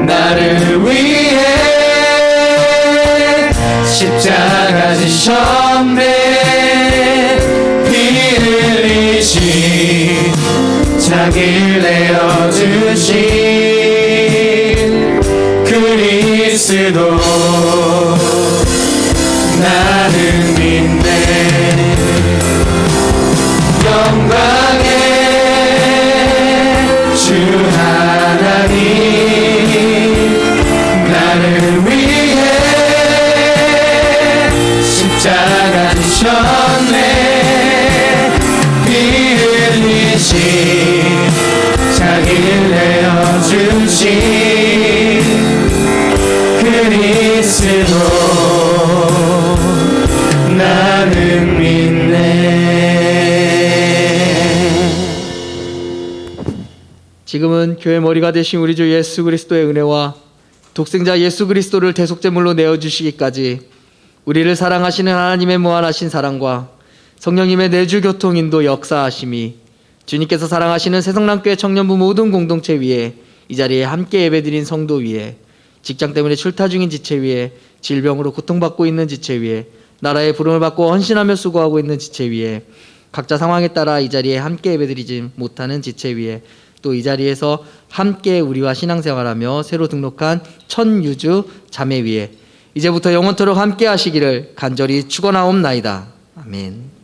나를 위해 십자가 지셨네. 피 흘리신 자기를 내어주신 그리스도 나는 믿네. 영광의 주 하나님 나를 위해 십자가 지셨네. 피 흘리신 자기를 내어주신 그리스도 나는 믿네. 지금은 교회 머리가 되신 우리 주 예수 그리스도의 은혜와 독생자 예수 그리스도를 대속제물로 내어주시기까지 우리를 사랑하시는 하나님의 무한하신 사랑과 성령님의 내주 교통 인도 역사하심이 주님께서 사랑하시는 새성남교회 청년부 모든 공동체 위에 이 자리에 함께 예배드린 성도 위에 직장 때문에 출타 중인 지체 위에 질병으로 고통받고 있는 지체 위에 나라의 부름을 받고 헌신하며 수고하고 있는 지체 위에 각자 상황에 따라 이 자리에 함께 예배드리지 못하는 지체 위에 또 이 자리에서 함께 우리와 신앙생활하며 새로 등록한 천유주 자매 위에 이제부터 영원토록 함께 하시기를 간절히 축원하옵나이다. 아멘.